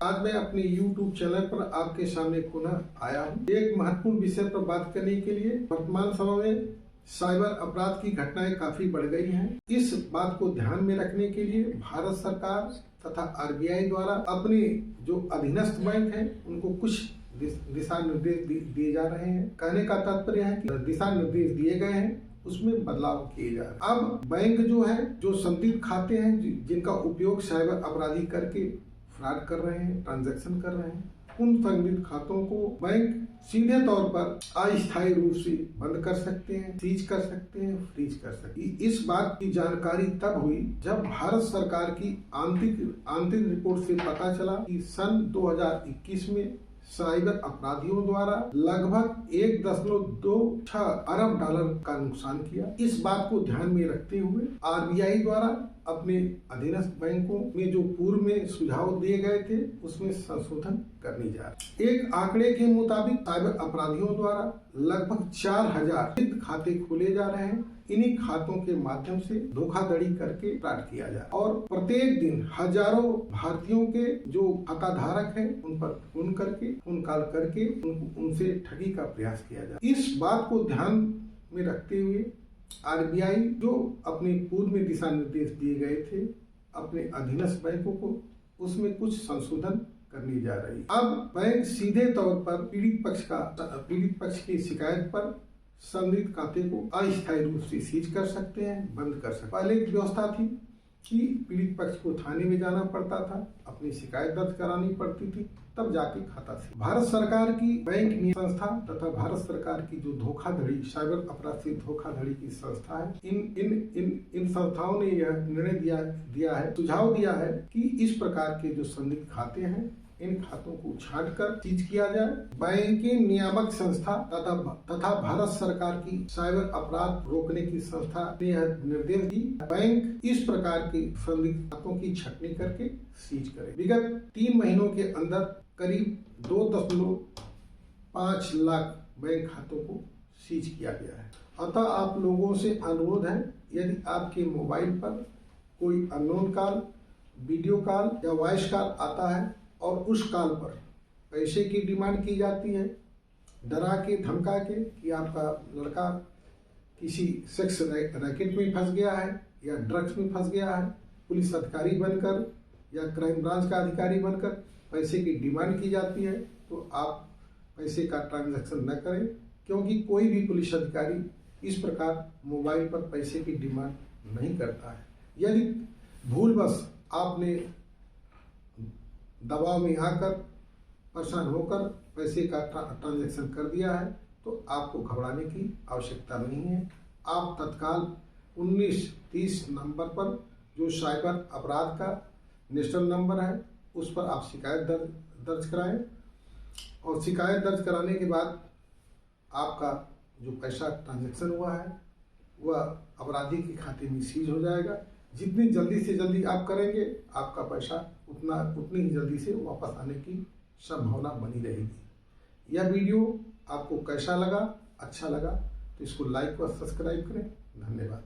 आज मैं अपने YouTube चैनल पर आपके सामने पुनः आया हूँ एक महत्वपूर्ण विषय पर बात करने के लिए। वर्तमान समय में साइबर अपराध की घटनाएं काफी बढ़ गई हैं। इस बात को ध्यान में रखने के लिए भारत सरकार तथा RBI द्वारा अपने जो अधीनस्थ बैंक हैं उनको कुछ दिशा निर्देश दिए जा रहे हैं। कहने का तात्पर्य है कि दिशा निर्देश दिए गए हैं, उसमें बदलाव किए जा रहे हैं। अब बैंक जो संदिग्ध खाते हैं जिनका उपयोग साइबर अपराधी करके फ्रॉड कर रहे हैं, ट्रांजैक्शन कर रहे हैं, उन संदिग्ध खातों को बैंक सीधे तौर पर अस्थायी रूप से बंद कर सकते हैं, सीज कर सकते हैं, फ्रीज कर सकते हैं। इस बात की जानकारी तब हुई जब भारत सरकार की आंतरिक रिपोर्ट से पता चला कि सन 2021 में साइबर अपराधियों द्वारा लगभग 1.26 अरब डॉलर का नुकसान किया। इस बात को ध्यान में रखते हुए RBI द्वारा अपने अधीनस्थ बैंकों में जो पूर्व में सुझाव दिए गए थे उसमें संशोधन करने जा रहे। एक आंकड़े के मुताबिक साइबर अपराधियों द्वारा लगभग 4000 खाते खोले जा रहे हैं। इन्हीं खातों के माध्यम से धोखाधड़ी करके फ्रॉड किया जाए और प्रत्येक दिन हजारों भारतीयों के जो खाता धारक हैं उन पर फोन कॉल करके उनसे ठगी का प्रयास किया जाए। इस बात को ध्यान में रखते हुए RBI जो अपने पूर्व में दिशा निर्देश दिए गए थे अपने अधीनस्थ बैंकों को, उसमें कुछ संशोधन करनी जा रही है। अब बैंक सीधे तौर पर पीड़ित पक्ष की शिकायत पर संदिग्ध खाते को अस्थायी रूप से सीज कर सकते हैं, बंद कर सकते हैं। पहले एक व्यवस्था थी कि पीड़ित पक्ष को थाने में जाना पड़ता था, अपनी शिकायत दर्ज करानी पड़ती थी, तब जाके खाता सीज। भारत सरकार की बैंक नियंत्रण संस्था तथा भारत सरकार की जो धोखाधड़ी साइबर अपराध से धोखाधड़ी की संस्था है, इन संस्थाओं ने यह निर्णय दिया है, सुझाव दिया है कि इस प्रकार के जो संदिग्ध खाते हैं इन खातों को छांटकर सीज किया जाए। बैंकिंग नियामक संस्था तथा भारत सरकार की साइबर अपराध रोकने की संस्था ने यह निर्देश दी, बैंक इस प्रकार के संदिग्ध खातों की छटनी करके सीज करे। विगत 3 महीनों के अंदर करीब 2.5 लाख बैंक खातों को सीज किया गया है। अतः आप लोगों से अनुरोध है, यदि आपके मोबाइल पर कोई अननोन कॉल, वीडियो कॉल या वॉइस कॉल आता है और उस कॉल पर पैसे की डिमांड की जाती है, डरा के धमका के कि आपका लड़का किसी सेक्स रैकेट में फंस गया है या ड्रग्स में फंस गया है, पुलिस अधिकारी बनकर या क्राइम ब्रांच का अधिकारी बनकर पैसे की डिमांड की जाती है, तो आप पैसे का ट्रांजैक्शन न करें, क्योंकि कोई भी पुलिस अधिकारी इस प्रकार मोबाइल पर पैसे की डिमांड नहीं करता है। यदि भूलवश आपने दबाव में आकर परेशान होकर पैसे का ट्रांजैक्शन कर दिया है तो आपको घबराने की आवश्यकता नहीं है। आप तत्काल 1930 नंबर पर जो साइबर अपराध का नेशनल नंबर है उस पर आप शिकायत दर्ज कराएं और शिकायत दर्ज कराने के बाद आपका जो पैसा ट्रांजैक्शन हुआ है वह अपराधी के खाते में सीज हो जाएगा। जितनी जल्दी से जल्दी आप करेंगे आपका पैसा उतनी ही जल्दी से वापस आने की संभावना बनी रहेगी। यह वीडियो आपको कैसा लगा, अच्छा लगा तो इसको लाइक और सब्सक्राइब करें। धन्यवाद।